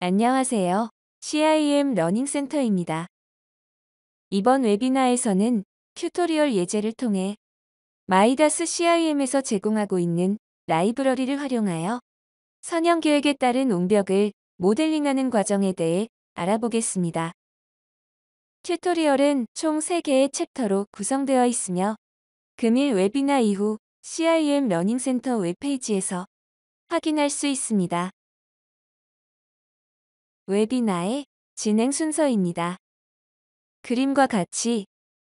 안녕하세요. CIM 러닝센터입니다. 이번 웨비나에서는 튜토리얼 예제를 통해 마이다스 CIM에서 제공하고 있는 라이브러리를 활용하여 선형 계획에 따른 옹벽을 모델링하는 과정에 대해 알아보겠습니다. 튜토리얼은 총 3개의 챕터로 구성되어 있으며 금일 웨비나 이후 CIM 러닝센터 웹페이지에서 확인할 수 있습니다. 웨비나의 진행 순서입니다. 그림과 같이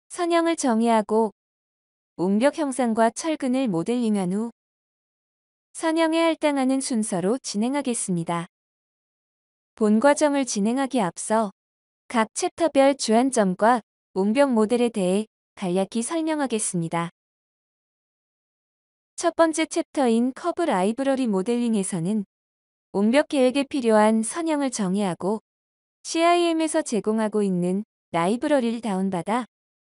선형을 정의하고 옹벽 형상과 철근을 모델링한 후 선형에 할당하는 순서로 진행하겠습니다. 본 과정을 진행하기 앞서 각 챕터별 주안점과 옹벽 모델에 대해 간략히 설명하겠습니다. 첫 번째 챕터인 커브 라이브러리 모델링에서는 옹벽 계획에 필요한 선형을 정의하고 CIM에서 제공하고 있는 라이브러리를 다운받아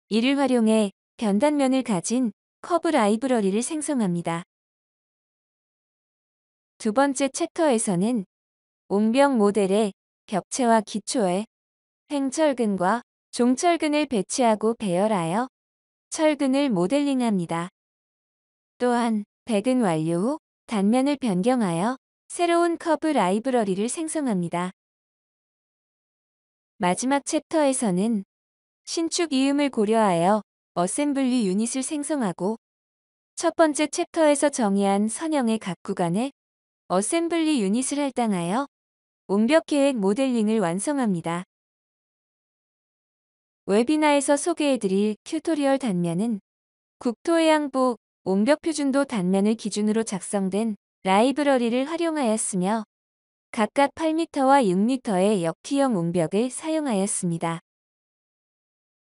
이를 활용해 변단면을 가진 커브 라이브러리를 생성합니다. 두 번째 챕터에서는 옹벽 모델의 벽체와 기초에 횡철근과 종철근을 배치하고 배열하여 철근을 모델링합니다. 또한 백은 완료 후 단면을 변경하여 새로운 커브 라이브러리를 생성합니다. 마지막 챕터에서는 신축 이음을 고려하여 어셈블리 유닛을 생성하고 첫 번째 챕터에서 정의한 선형의 각 구간에 어셈블리 유닛을 할당하여 옹벽 계획 모델링을 완성합니다. 웨비나에서 소개해드릴 튜토리얼 단면은 국토해양부 옹벽 표준도 단면을 기준으로 작성된 라이브러리를 활용하였으며 각각 8m와 6m의 역티형 옹벽을 사용하였습니다.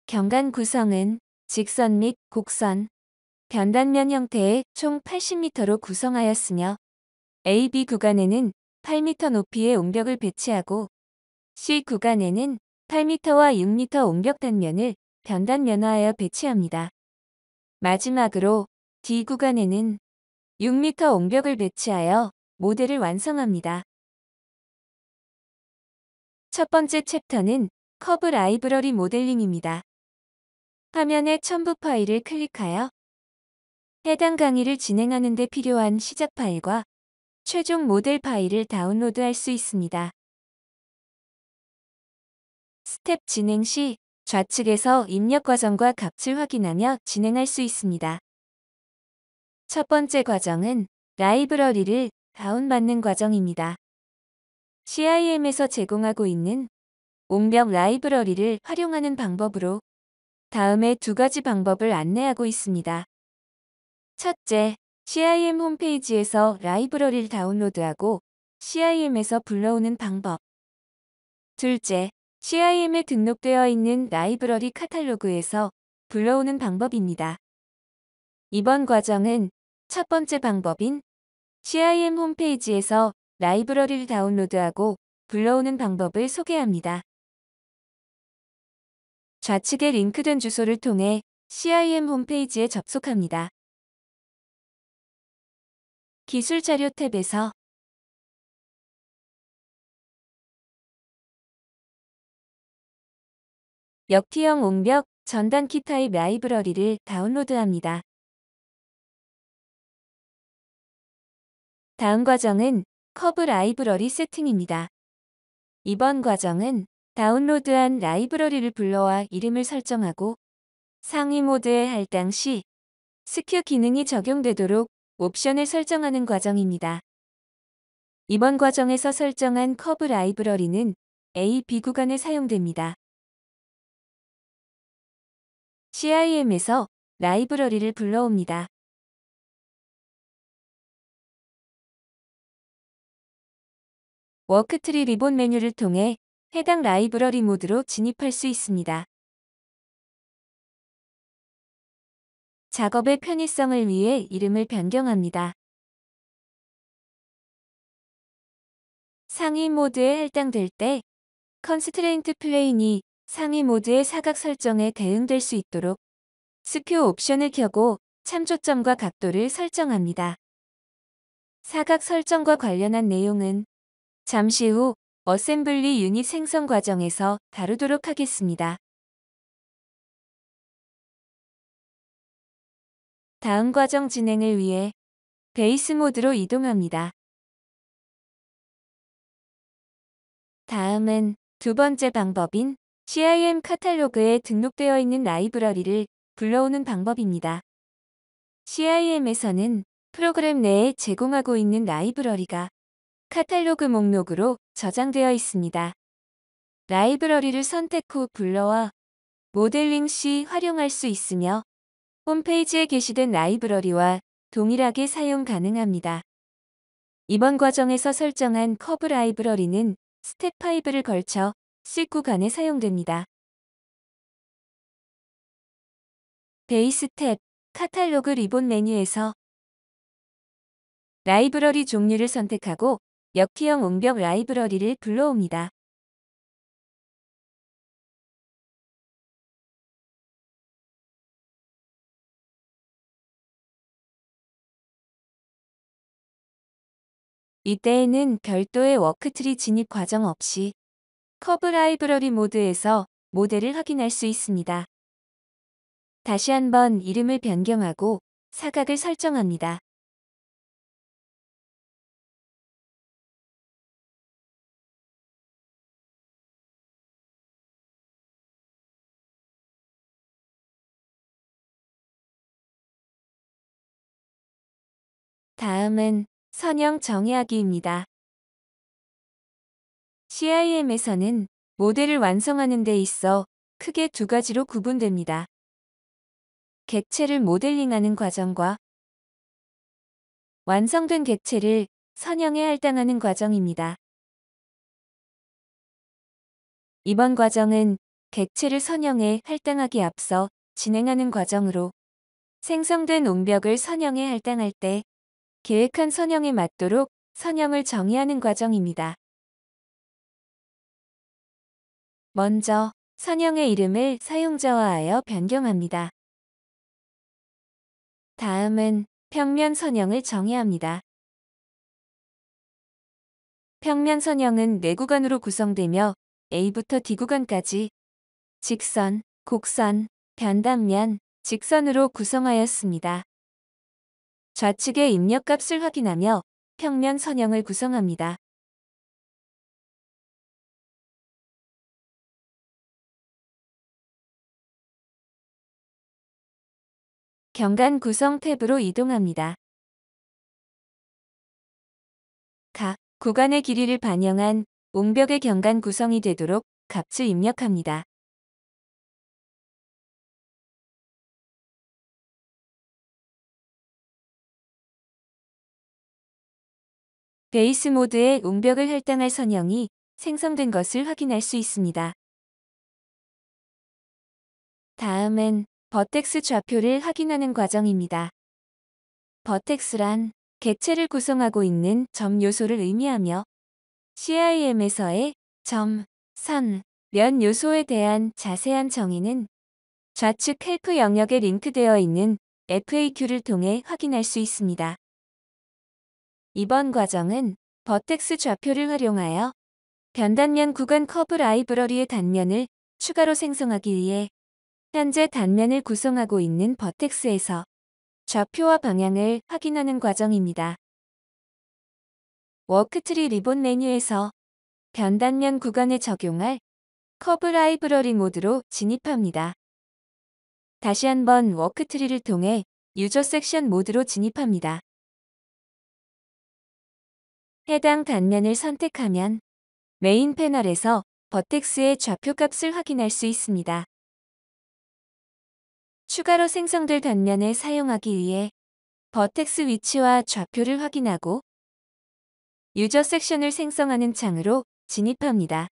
경관 구성은 직선 및 곡선, 변단면 형태의 총 80m로 구성하였으며 A, B 구간에는 8m 높이의 옹벽을 배치하고 C 구간에는 8m와 6m 옹벽 단면을 변단면화하여 배치합니다. 마지막으로 D 구간에는 6m 옹벽을 배치하여 모델을 완성합니다. 첫 번째 챕터는 커브 라이브러리 모델링입니다. 화면의 첨부 파일을 클릭하여 해당 강의를 진행하는 데 필요한 시작 파일과 최종 모델 파일을 다운로드할 수 있습니다. 스텝 진행 시 좌측에서 입력 과정과 값을 확인하며 진행할 수 있습니다. 첫 번째 과정은 라이브러리를 다운받는 과정입니다. CIM에서 제공하고 있는 옹벽 라이브러리를 활용하는 방법으로 다음의 두 가지 방법을 안내하고 있습니다. 첫째, CIM 홈페이지에서 라이브러리를 다운로드하고 CIM에서 불러오는 방법. 둘째, CIM에 등록되어 있는 라이브러리 카탈로그에서 불러오는 방법입니다. 이번 과정은 첫 번째 방법인 CIM 홈페이지에서 라이브러리를 다운로드하고 불러오는 방법을 소개합니다. 좌측에 링크된 주소를 통해 CIM 홈페이지에 접속합니다. 기술 자료 탭에서 역티형 옹벽 전단키 타입 라이브러리를 다운로드합니다. 다음 과정은 커브 라이브러리 세팅입니다. 이번 과정은 다운로드한 라이브러리를 불러와 이름을 설정하고 상위 모드에 할당 시 스큐 기능이 적용되도록 옵션을 설정하는 과정입니다. 이번 과정에서 설정한 커브 라이브러리는 A, B 구간에 사용됩니다. CIM에서 라이브러리를 불러옵니다. 워크트리 리본 메뉴를 통해 해당 라이브러리 모드로 진입할 수 있습니다. 작업의 편의성을 위해 이름을 변경합니다. 상위 모드에 할당될 때 컨스트레인트 플레인이 상위 모드의 사각 설정에 대응될 수 있도록 스큐 옵션을 켜고 참조점과 각도를 설정합니다. 사각 설정과 관련한 내용은 잠시 후 어셈블리 유닛 생성 과정에서 다루도록 하겠습니다. 다음 과정 진행을 위해 베이스 모드로 이동합니다. 다음은 두 번째 방법인 CIM 카탈로그에 등록되어 있는 라이브러리를 불러오는 방법입니다. CIM에서는 프로그램 내에 제공하고 있는 라이브러리가 카탈로그 목록으로 저장되어 있습니다. 라이브러리를 선택 후 불러와 모델링 시 활용할 수 있으며 홈페이지에 게시된 라이브러리와 동일하게 사용 가능합니다. 이번 과정에서 설정한 커브 라이브러리는 스텝 5를 걸쳐 C 구간에 사용됩니다. 베이스 탭, 카탈로그 리본 메뉴에서 라이브러리 종류를 선택하고 역티형 옹벽 라이브러리를 불러옵니다. 이때에는 별도의 워크트리 진입 과정 없이 커브 라이브러리 모드에서 모델을 확인할 수 있습니다. 다시 한번 이름을 변경하고 사각을 설정합니다. 다음은 선형 정의하기입니다. CIM에서는 모델을 완성하는 데 있어 크게 두 가지로 구분됩니다. 객체를 모델링하는 과정과 완성된 객체를 선형에 할당하는 과정입니다. 이번 과정은 객체를 선형에 할당하기 앞서 진행하는 과정으로 생성된 옹벽을 선형에 할당할 때 계획한 선형에 맞도록 선형을 정의하는 과정입니다. 먼저 선형의 이름을 사용자화하여 변경합니다. 다음은 평면 선형을 정의합니다. 평면 선형은 4구간으로 구성되며 A부터 D 구간까지 직선, 곡선, 변단면, 직선으로 구성하였습니다. 좌측의 입력값을 확인하며 평면 선형을 구성합니다. 경관 구성 탭으로 이동합니다. 각 구간의 길이를 반영한 옹벽의 경관 구성이 되도록 값을 입력합니다. 베이스 모드에 옹벽을 할당할 선형이 생성된 것을 확인할 수 있습니다. 다음은 버텍스 좌표를 확인하는 과정입니다. 버텍스란 객체를 구성하고 있는 점 요소를 의미하며 CIM에서의 점, 선, 면 요소에 대한 자세한 정의는 좌측 헬프 영역에 링크되어 있는 FAQ를 통해 확인할 수 있습니다. 이번 과정은 버텍스 좌표를 활용하여 변단면 구간 커브 라이브러리의 단면을 추가로 생성하기 위해 현재 단면을 구성하고 있는 버텍스에서 좌표와 방향을 확인하는 과정입니다. 워크트리 리본 메뉴에서 변단면 구간에 적용할 커브 라이브러리 모드로 진입합니다. 다시 한번 워크트리를 통해 유저 섹션 모드로 진입합니다. 해당 단면을 선택하면 메인 패널에서 버텍스의 좌표 값을 확인할 수 있습니다. 추가로 생성될 단면을 사용하기 위해 버텍스 위치와 좌표를 확인하고 유저 섹션을 생성하는 창으로 진입합니다.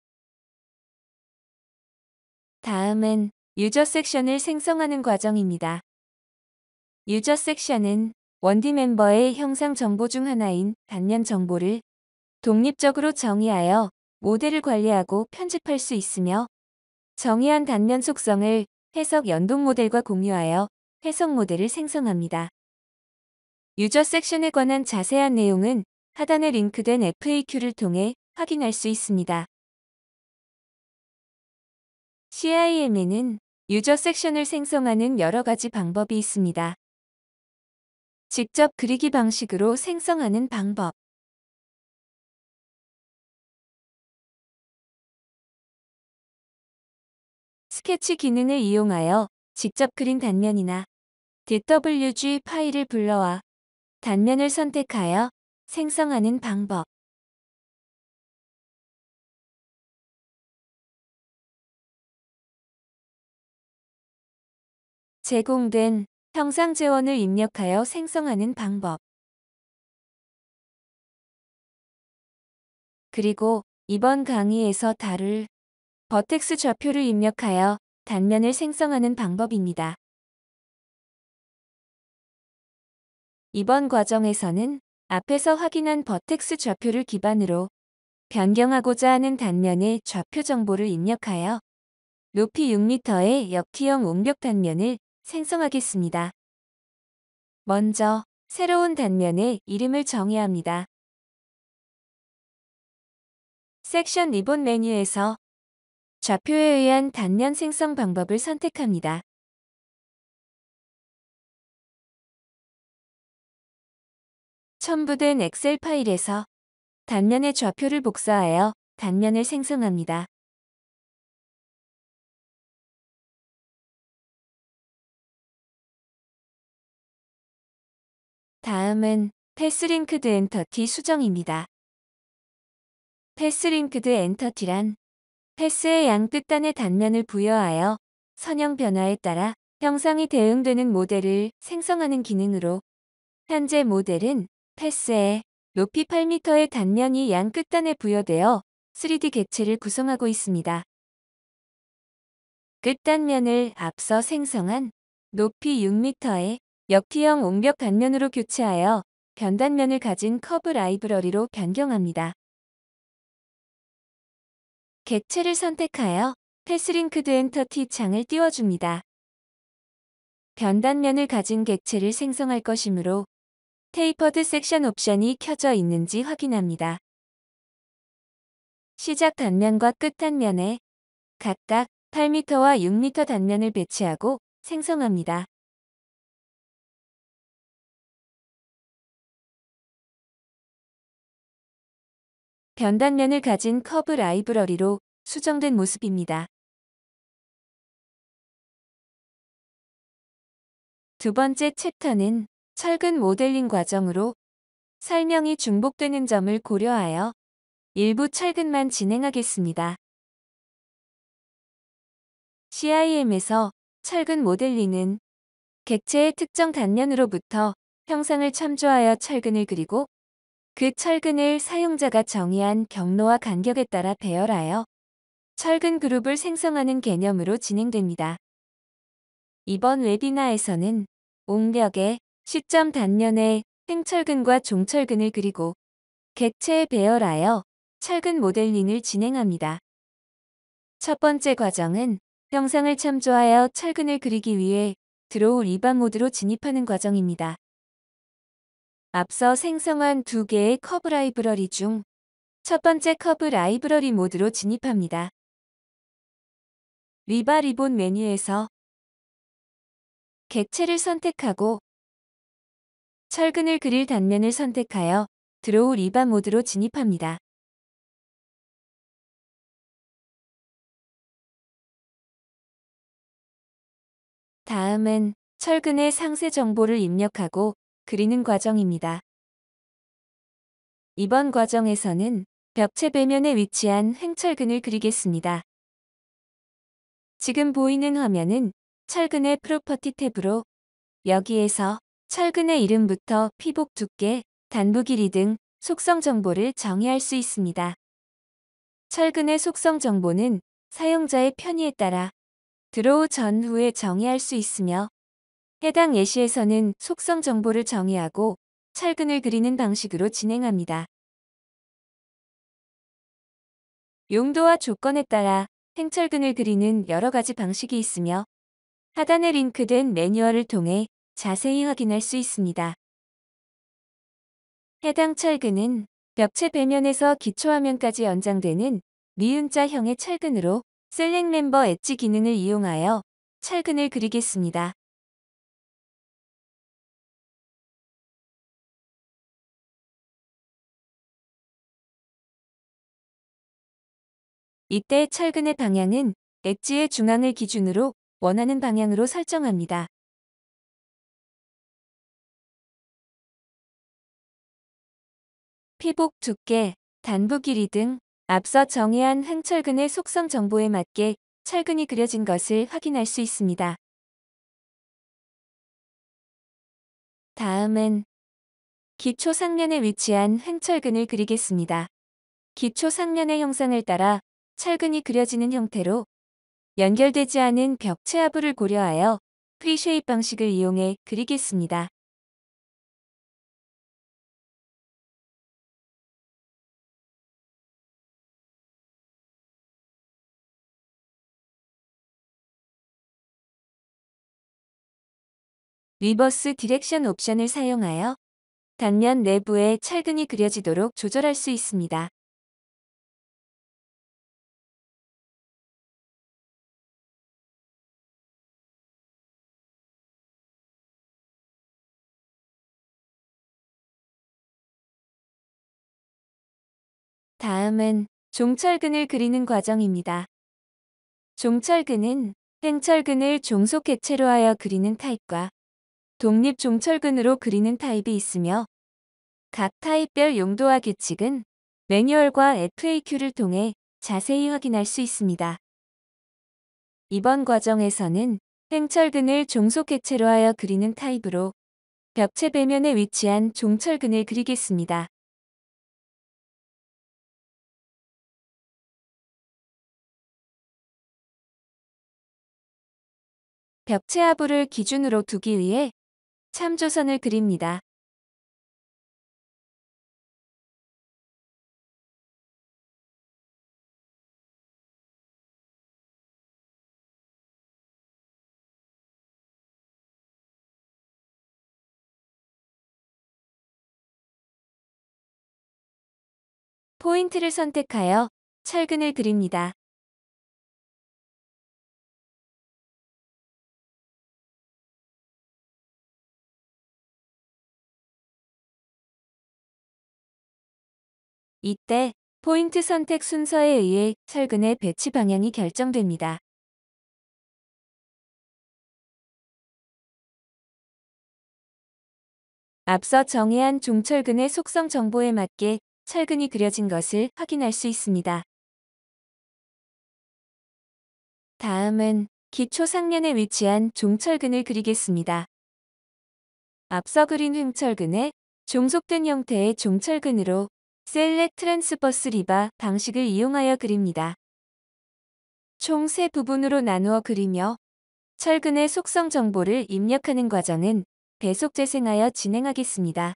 다음은 유저 섹션을 생성하는 과정입니다. 유저 섹션은 원디 멤버의 형상 정보 중 하나인 단면 정보를 독립적으로 정의하여 모델을 관리하고 편집할 수 있으며 정의한 단면 속성을 해석 연동 모델과 공유하여 해석 모델을 생성합니다. 유저 섹션에 관한 자세한 내용은 하단에 링크된 FAQ를 통해 확인할 수 있습니다. CIM에는 유저 섹션을 생성하는 여러 가지 방법이 있습니다. 직접 그리기 방식으로 생성하는 방법, 스케치 기능을 이용하여 직접 그린 단면이나 DWG 파일을 불러와 단면을 선택하여 생성하는 방법, 제공된 형상 재원을 입력하여 생성하는 방법, 그리고 이번 강의에서 다룰 버텍스 좌표를 입력하여 단면을 생성하는 방법입니다. 이번 과정에서는 앞에서 확인한 버텍스 좌표를 기반으로 변경하고자 하는 단면의 좌표 정보를 입력하여 높이 6m의 역티형 온벽 단면을 생성하겠습니다. 먼저 새로운 단면의 이름을 정해야 합니다. 섹션 리본 메뉴에서 좌표에 의한 단면 생성 방법을 선택합니다. 첨부된 엑셀 파일에서 단면의 좌표를 복사하여 단면을 생성합니다. 다음은 패스링크드 엔터티 수정입니다. 패스링크드 엔터티란 패스의 양 끝단의 단면을 부여하여 선형 변화에 따라 형상이 대응되는 모델을 생성하는 기능으로 현재 모델은 패스의 높이 8m의 단면이 양 끝단에 부여되어 3D 객체를 구성하고 있습니다. 끝단면을 앞서 생성한 높이 6m의 역티형 온벽 단면으로 교체하여 변단면을 가진 커브 라이브러리로 변경합니다. 객체를 선택하여 패스링크드 엔터티 창을 띄워줍니다. 변단면을 가진 객체를 생성할 것이므로 테이퍼드 섹션 옵션이 켜져 있는지 확인합니다. 시작 단면과 끝 단면에 각각 8m와 6m 단면을 배치하고 생성합니다. 변단면을 가진 커브 라이브러리로 수정된 모습입니다. 두 번째 챕터는 철근 모델링 과정으로 설명이 중복되는 점을 고려하여 일부 철근만 진행하겠습니다. CIM에서 철근 모델링은 객체의 특정 단면으로부터 형상을 참조하여 철근을 그리고 그 철근을 사용자가 정의한 경로와 간격에 따라 배열하여 철근 그룹을 생성하는 개념으로 진행됩니다. 이번 웨비나에서는 옹벽의 시점 단면에 횡철근과 종철근을 그리고 객체에 배열하여 철근 모델링을 진행합니다. 첫 번째 과정은 형상을 참조하여 철근을 그리기 위해 드로우 리바 모드로 진입하는 과정입니다. 앞서 생성한 두 개의 커브 라이브러리 중 첫 번째 커브 라이브러리 모드로 진입합니다. 리바 리본 메뉴에서 객체를 선택하고 철근을 그릴 단면을 선택하여 드로우 리바 모드로 진입합니다. 다음은 철근의 상세 정보를 입력하고 그리는 과정입니다. 이번 과정에서는 벽체 배면에 위치한 횡철근을 그리겠습니다. 지금 보이는 화면은 철근의 프로퍼티 탭으로 여기에서 철근의 이름부터 피복 두께, 단부 길이 등 속성 정보를 정의할 수 있습니다. 철근의 속성 정보는 사용자의 편의에 따라 드로우 전후에 정의할 수 있으며 해당 예시에서는 속성 정보를 정의하고 철근을 그리는 방식으로 진행합니다. 용도와 조건에 따라 횡철근을 그리는 여러 가지 방식이 있으며 하단에 링크된 매뉴얼을 통해 자세히 확인할 수 있습니다. 해당 철근은 벽체 배면에서 기초화면까지 연장되는 미은자형의 철근으로 셀렉 멤버 엣지 기능을 이용하여 철근을 그리겠습니다. 이때 철근의 방향은 엣지의 중앙을 기준으로 원하는 방향으로 설정합니다. 피복 두께, 단부 길이 등 앞서 정의한 횡철근의 속성 정보에 맞게 철근이 그려진 것을 확인할 수 있습니다. 다음은 기초 상면에 위치한 횡철근을 그리겠습니다. 기초 상면의 형상을 따라 철근이 그려지는 형태로 연결되지 않은 벽체 하부를 고려하여 프리쉐입 방식을 이용해 그리겠습니다. 리버스 디렉션 옵션을 사용하여 단면 내부에 철근이 그려지도록 조절할 수 있습니다. 다음은 종철근을 그리는 과정입니다. 종철근은 횡철근을 종속 객체로 하여 그리는 타입과 독립 종철근으로 그리는 타입이 있으며 각 타입별 용도와 규칙은 매뉴얼과 FAQ를 통해 자세히 확인할 수 있습니다. 이번 과정에서는 횡철근을 종속 객체로 하여 그리는 타입으로 벽체 배면에 위치한 종철근을 그리겠습니다. 벽체 하부를 기준으로 두기 위해 참조선을 그립니다. 포인트를 선택하여 철근을 그립니다. 이때 포인트 선택 순서에 의해 철근의 배치 방향이 결정됩니다. 앞서 정의한 종철근의 속성 정보에 맞게 철근이 그려진 것을 확인할 수 있습니다. 다음은 기초 상면에 위치한 종철근을 그리겠습니다. 앞서 그린 횡철근에 종속된 형태의 종철근으로 셀렉 트랜스버스 리바 방식을 이용하여 그립니다. 총 3부분으로 나누어 그리며 철근의 속성 정보를 입력하는 과정은 배속 재생하여 진행하겠습니다.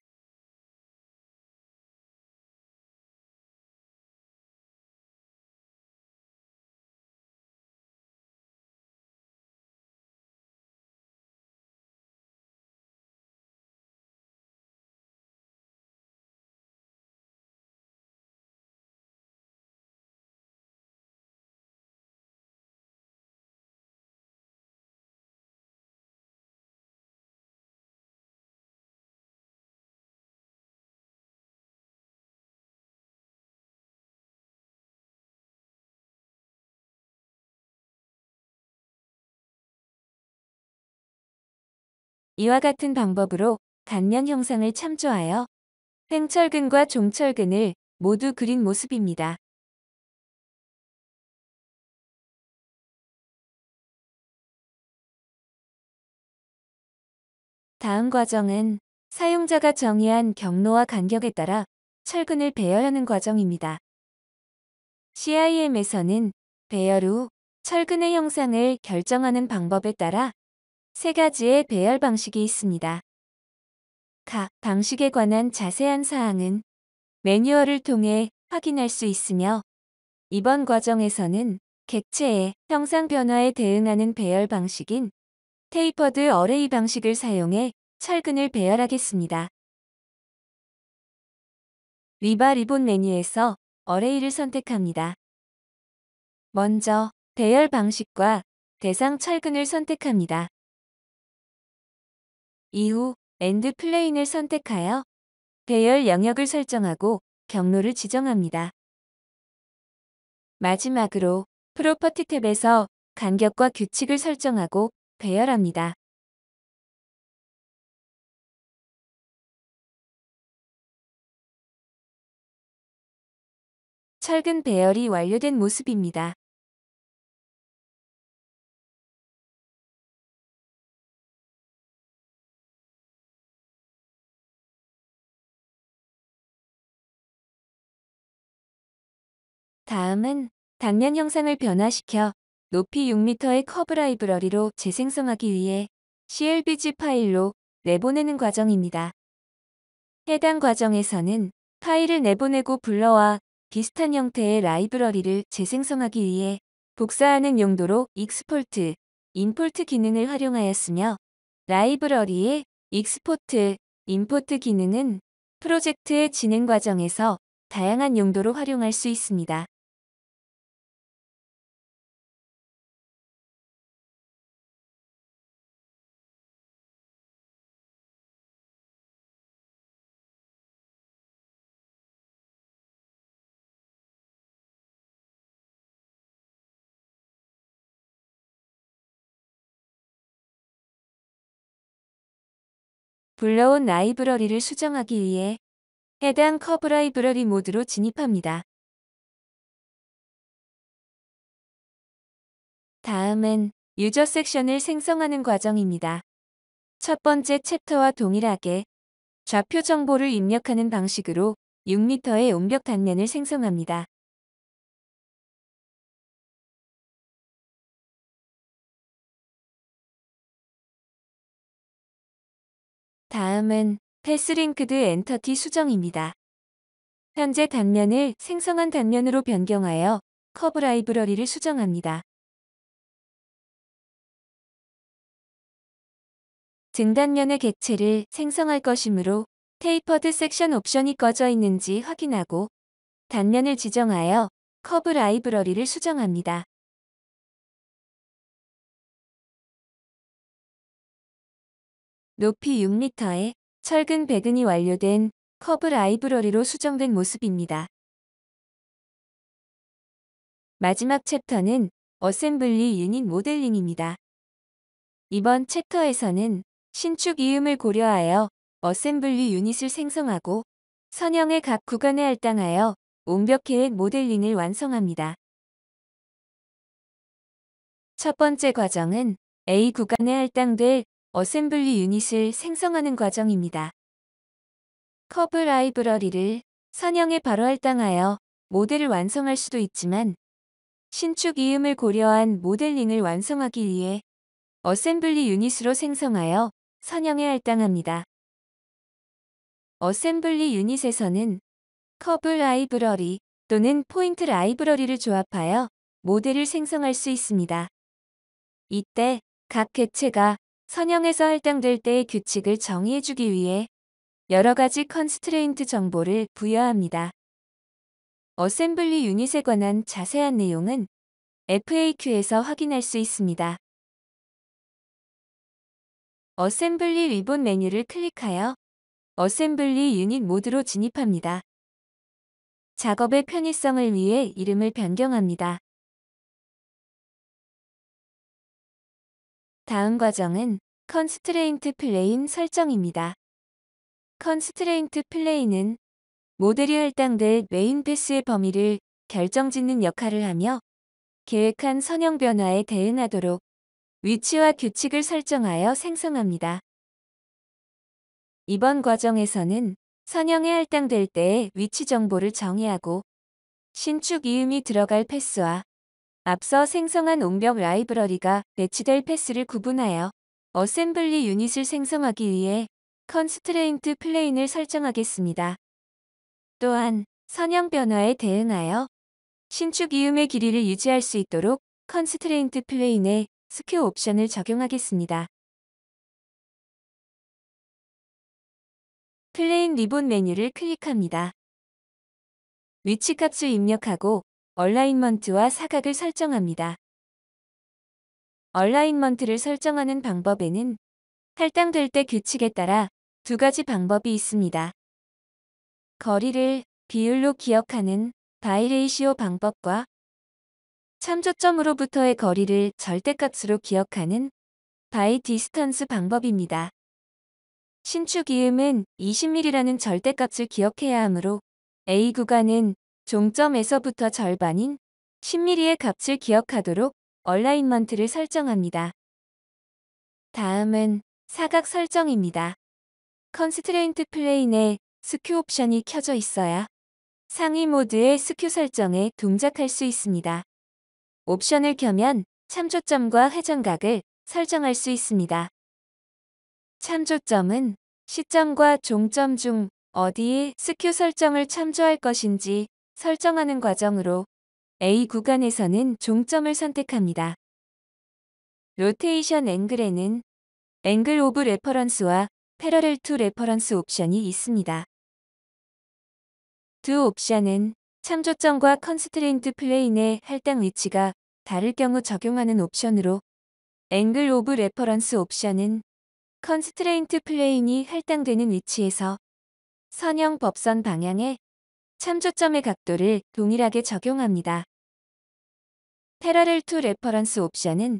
이와 같은 방법으로 단면 형상을 참조하여 횡철근과 종철근을 모두 그린 모습입니다. 다음 과정은 사용자가 정의한 경로와 간격에 따라 철근을 배열하는 과정입니다. CIM에서는 배열 후 철근의 형상을 결정하는 방법에 따라 세 가지의 배열 방식이 있습니다. 각 방식에 관한 자세한 사항은 매뉴얼을 통해 확인할 수 있으며 이번 과정에서는 객체의 형상 변화에 대응하는 배열 방식인 테이퍼드 어레이 방식을 사용해 철근을 배열하겠습니다. 리바 리본 메뉴에서 어레이를 선택합니다. 먼저 대열 방식과 대상 철근을 선택합니다. 이후 엔드 플레인을 선택하여 대열 영역을 설정하고 경로를 지정합니다. 마지막으로 프로퍼티 탭에서 간격과 규칙을 설정하고 배열합니다. 철근 배열이 완료된 모습입니다. 다음은 단면 형상을 변화시켜 높이 6m의 커브 라이브러리로 재생성하기 위해 CLBG 파일로 내보내는 과정입니다. 해당 과정에서는 파일을 내보내고 불러와 비슷한 형태의 라이브러리를 재생성하기 위해 복사하는 용도로 익스포트, 임포트 기능을 활용하였으며 라이브러리의 익스포트, 임포트 기능은 프로젝트의 진행 과정에서 다양한 용도로 활용할 수 있습니다. 불러온 라이브러리를 수정하기 위해 해당 커브 라이브러리 모드로 진입합니다. 다음은 유저 섹션을 생성하는 과정입니다. 첫 번째 챕터와 동일하게 좌표 정보를 입력하는 방식으로 6m의 온벽 단면을 생성합니다. 다음은 패스링크드 엔터티 수정입니다. 현재 단면을 생성한 단면으로 변경하여 커브 라이브러리를 수정합니다. 등단면의 객체를 생성할 것이므로 테이퍼드 섹션 옵션이 꺼져 있는지 확인하고 단면을 지정하여 커브 라이브러리를 수정합니다. 높이 6m의 철근 배근이 완료된 커브 라이브러리로 수정된 모습입니다. 마지막 챕터는 어셈블리 유닛 모델링입니다. 이번 챕터에서는 신축 이음을 고려하여 어셈블리 유닛을 생성하고 선형의 각 구간에 할당하여 온벽 계획 모델링을 완성합니다. 첫 번째 과정은 A 구간에 할당될 어셈블리 유닛을 생성하는 과정입니다. 커브 라이브러리를 선형에 바로 할당하여 모델을 완성할 수도 있지만 신축 이음을 고려한 모델링을 완성하기 위해 어셈블리 유닛으로 생성하여 선형에 할당합니다. 어셈블리 유닛에서는 커브 라이브러리 또는 포인트 라이브러리를 조합하여 모델을 생성할 수 있습니다. 이때 각 객체가 선형에서 할당될 때의 규칙을 정의해주기 위해 여러 가지 컨스트레인트 정보를 부여합니다. 어셈블리 유닛에 관한 자세한 내용은 FAQ에서 확인할 수 있습니다. 어셈블리 리본 메뉴를 클릭하여 어셈블리 유닛 모드로 진입합니다. 작업의 편의성을 위해 이름을 변경합니다. 다음 과정은 컨스트레인트 플레인 설정입니다. 컨스트레인트 플레인은 모델이 할당될 메인 패스의 범위를 결정짓는 역할을 하며 계획한 선형 변화에 대응하도록 위치와 규칙을 설정하여 생성합니다. 이번 과정에서는 선형에 할당될 때의 위치 정보를 정의하고 신축 이음이 들어갈 패스와 앞서 생성한 온벽 라이브러리가 배치될 패스를 구분하여 어셈블리 유닛을 생성하기 위해 컨스트레인트 플레인을 설정하겠습니다. 또한 선형 변화에 대응하여 신축 이음의 길이를 유지할 수 있도록 컨스트레인트 플레인에 스퀘어 옵션을 적용하겠습니다. 플레인 리본 메뉴를 클릭합니다. 위치값을 입력하고 얼라인먼트와 사각을 설정합니다. 얼라인먼트를 설정하는 방법에는 할당될 때 규칙에 따라 두 가지 방법이 있습니다. 거리를 비율로 기억하는 바이레이시오 방법과 참조점으로부터의 거리를 절대값으로 기억하는 바이 디스턴스 방법입니다. 신축 이음은 20mm라는 절대값을 기억해야 하므로 A 구간은 종점에서부터 절반인 10mm의 값을 기억하도록 얼라인먼트를 설정합니다. 다음은 사각 설정입니다. 컨스트레인트 플레인에 스큐 옵션이 켜져 있어야 상위 모드의 스큐 설정에 동작할 수 있습니다. 옵션을 켜면 참조점과 회전각을 설정할 수 있습니다. 참조점은 시점과 종점 중 어디에 스큐 설정을 참조할 것인지 설정하는 과정으로 A 구간에서는 종점을 선택합니다. 로테이션 앵글에는 앵글 오브 레퍼런스와 패러렐 투 레퍼런스 옵션이 있습니다. 두 옵션은 참조점과 컨스트레인트 플레인의 할당 위치가 다를 경우 적용하는 옵션으로 앵글 오브 레퍼런스 옵션은 컨스트레인트 플레인이 할당되는 위치에서 선형 법선 방향에 참조점의 각도를 동일하게 적용합니다. 패러렐 투 레퍼런스 옵션은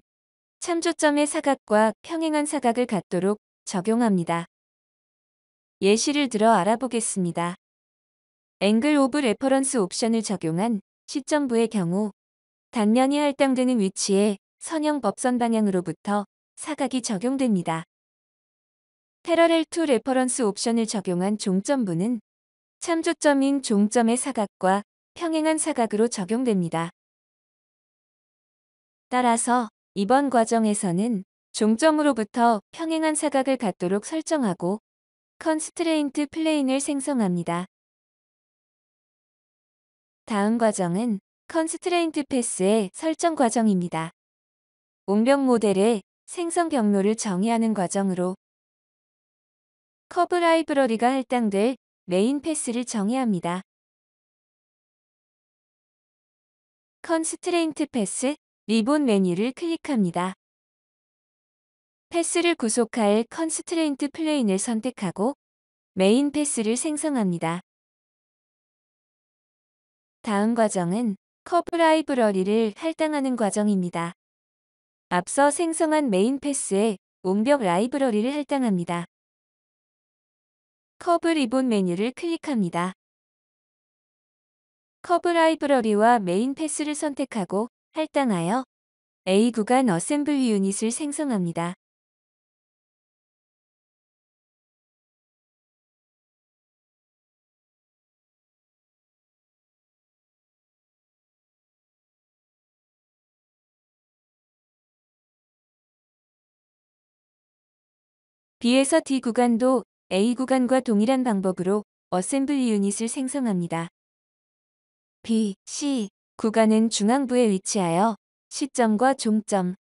참조점의 사각과 평행한 사각을 갖도록 적용합니다. 예시를 들어 알아보겠습니다. 앵글 오브 레퍼런스 옵션을 적용한 시점부의 경우 단면이 할당되는 위치에 선형 법선 방향으로부터 사각이 적용됩니다. 패러렐 투 레퍼런스 옵션을 적용한 종점부는 참조점인 종점의 사각과 평행한 사각으로 적용됩니다. 따라서 이번 과정에서는 종점으로부터 평행한 사각을 갖도록 설정하고 컨스트레인트 플레인을 생성합니다. 다음 과정은 컨스트레인트 패스의 설정 과정입니다. 온벽 모델의 생성 경로를 정의하는 과정으로 커브 라이브러리가 할당될 메인 패스를 정의합니다. 컨스트레인트 패스 리본 메뉴를 클릭합니다. 패스를 구속할 컨스트레인트 플레인을 선택하고 메인 패스를 생성합니다. 다음 과정은 커브 라이브러리를 할당하는 과정입니다. 앞서 생성한 메인 패스에 온벽 라이브러리를 할당합니다. 커브 리본 메뉴를 클릭합니다. 커브 라이브러리와 메인 패스를 선택하고 할당하여 A 구간 어셈블리 유닛을 생성합니다. B에서 D 구간도 A 구간과 동일한 방법으로 어셈블리 유닛을 생성합니다. B, C 구간은 중앙부에 위치하여 시점과 종점,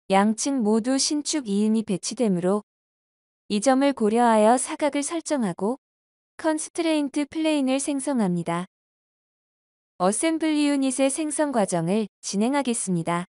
양측 모두 신축 이음이 배치되므로 이 점을 고려하여 사각을 설정하고 컨스트레인트 플레인을 생성합니다. 어셈블리 유닛의 생성 과정을 진행하겠습니다.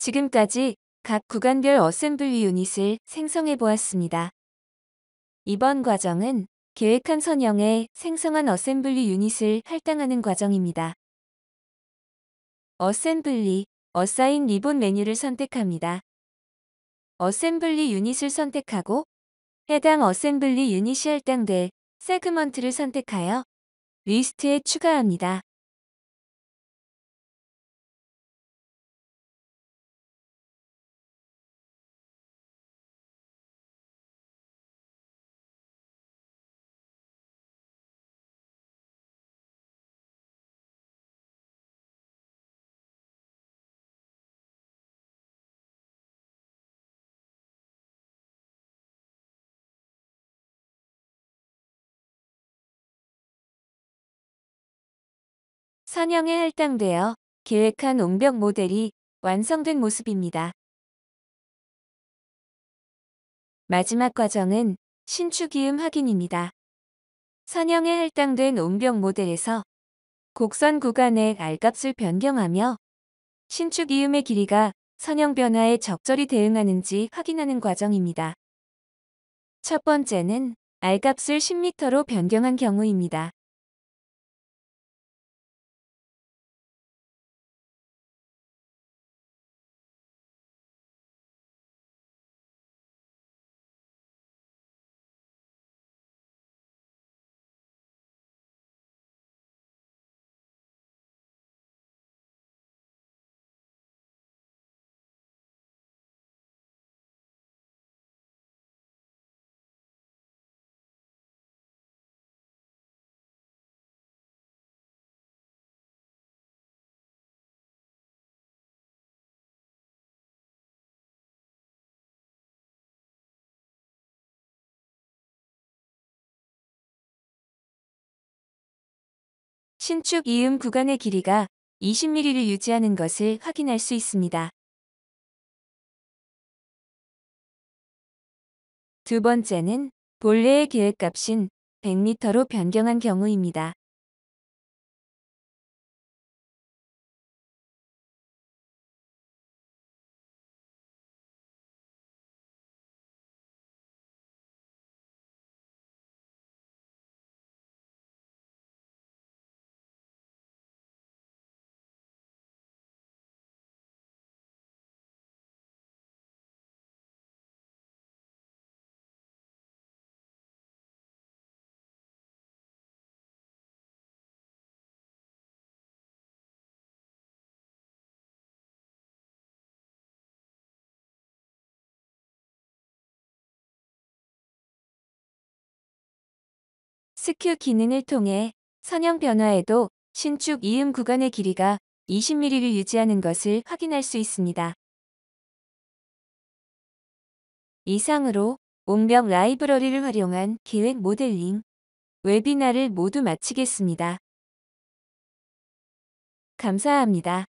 지금까지 각 구간별 어셈블리 유닛을 생성해 보았습니다. 이번 과정은 계획한 선형에 생성한 어셈블리 유닛을 할당하는 과정입니다. 어셈블리, 어사인 리본 메뉴를 선택합니다. 어셈블리 유닛을 선택하고 해당 어셈블리 유닛이 할당될 세그먼트를 선택하여 리스트에 추가합니다. 선형에 할당되어 계획한 옹벽 모델이 완성된 모습입니다. 마지막 과정은 신축이음 확인입니다. 선형에 할당된 옹벽 모델에서 곡선 구간의 R값을 변경하며 신축이음의 길이가 선형 변화에 적절히 대응하는지 확인하는 과정입니다. 첫 번째는 R값을 10m로 변경한 경우입니다. 신축 이음 구간의 길이가 20mm를 유지하는 것을 확인할 수 있습니다. 두 번째는 본래의 계획값인 100m로 변경한 경우입니다. 스큐 기능을 통해 선형 변화에도 신축 이음 구간의 길이가 20mm를 유지하는 것을 확인할 수 있습니다. 이상으로 옹벽 라이브러리를 활용한 기획 모델링 웨비나를 모두 마치겠습니다. 감사합니다.